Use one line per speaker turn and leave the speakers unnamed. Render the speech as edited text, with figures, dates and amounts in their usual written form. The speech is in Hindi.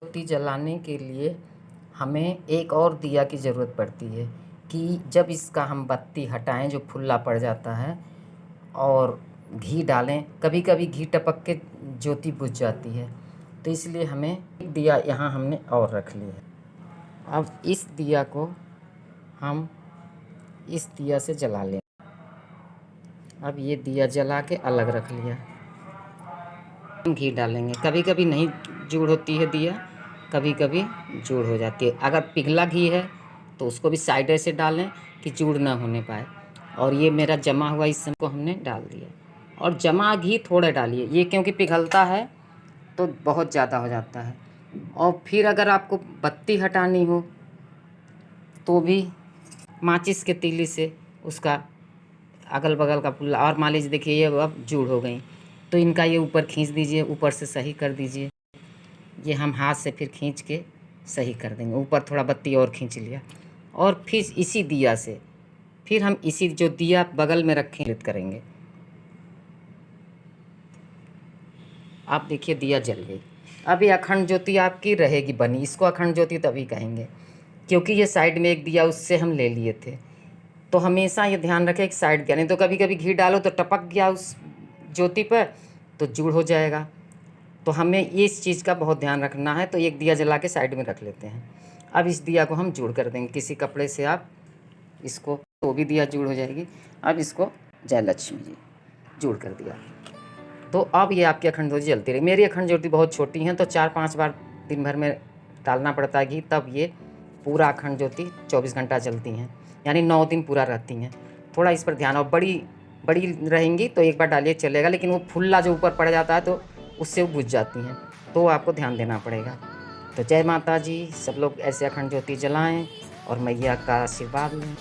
मोमबत्ती जलाने के लिए हमें एक और दिया की ज़रूरत पड़ती है कि जब इसका हम बत्ती हटाएं जो फुल्ला पड़ जाता है और घी डालें, कभी कभी घी टपक के ज्योति बुझ जाती है, तो इसलिए हमें एक दिया यहाँ हमने और रख लिया है। अब इस दिया को हम इस दिया से जला लें। अब ये दिया जला के अलग रख लिया। हम घी डालेंगे, कभी कभी नहीं जुड़ होती है दिया, कभी कभी जुड़ हो जाती है। अगर पिघला घी है तो उसको भी साइड से डालें कि जुड़ ना होने पाए। और ये मेरा जमा हुआ इस को हमने डाल दिया। और जमा घी थोड़ा डालिए, ये क्योंकि पिघलता है तो बहुत ज़्यादा हो जाता है। और फिर अगर आपको बत्ती हटानी हो तो भी माचिस के तीली से उसका अगल बगल का पुल्ला, और मान लीजिए देखिए ये अब जुड़ हो गई, तो इनका ये ऊपर खींच दीजिए, ऊपर से सही कर दीजिए। ये हम हाथ से फिर खींच के सही कर देंगे। ऊपर थोड़ा बत्ती और खींच लिया, और फिर इसी दिया से फिर हम इसी जो दिया बगल में रखें करेंगे। आप देखिए दिया जल गई। अब ये अखंड ज्योति आपकी रहेगी बनी। इसको अखंड ज्योति तभी कहेंगे क्योंकि ये साइड में एक दिया उससे हम ले लिए थे। तो हमेशा ये ध्यान रखें कि साइड दिया, नहीं तो कभी कभी घी डालो तो टपक गया उस ज्योति पर तो जुड़ हो जाएगा। तो हमें इस चीज़ का बहुत ध्यान रखना है। तो एक दिया जला के साइड में रख लेते हैं। अब इस दिया को हम जुड़ कर देंगे किसी कपड़े से, आप इसको, तो भी दिया जुड़ हो जाएगी। अब इसको जय लक्ष्मी जी जुड़ कर दिया। तो अब ये आपकी अखंड ज्योति जलती रही। मेरी अखंड ज्योति बहुत छोटी हैं तो 4-5 बार दिन भर में डालना पड़ता है घी, तब ये पूरा अखंड ज्योति 24 घंटा चलती हैं, यानी 9 दिन पूरा रहती हैं। थोड़ा इस पर ध्यान, और बड़ी बड़ी रहेंगी तो एक बार डालिए चलेगा, लेकिन वो फुल्ला जो ऊपर पड़ जाता है तो उससे वो बुझ जाती हैं, तो आपको ध्यान देना पड़ेगा। तो जय माता जी, सब लोग ऐसे अखंड ज्योति जलाएं और मैया का आशीर्वाद लें।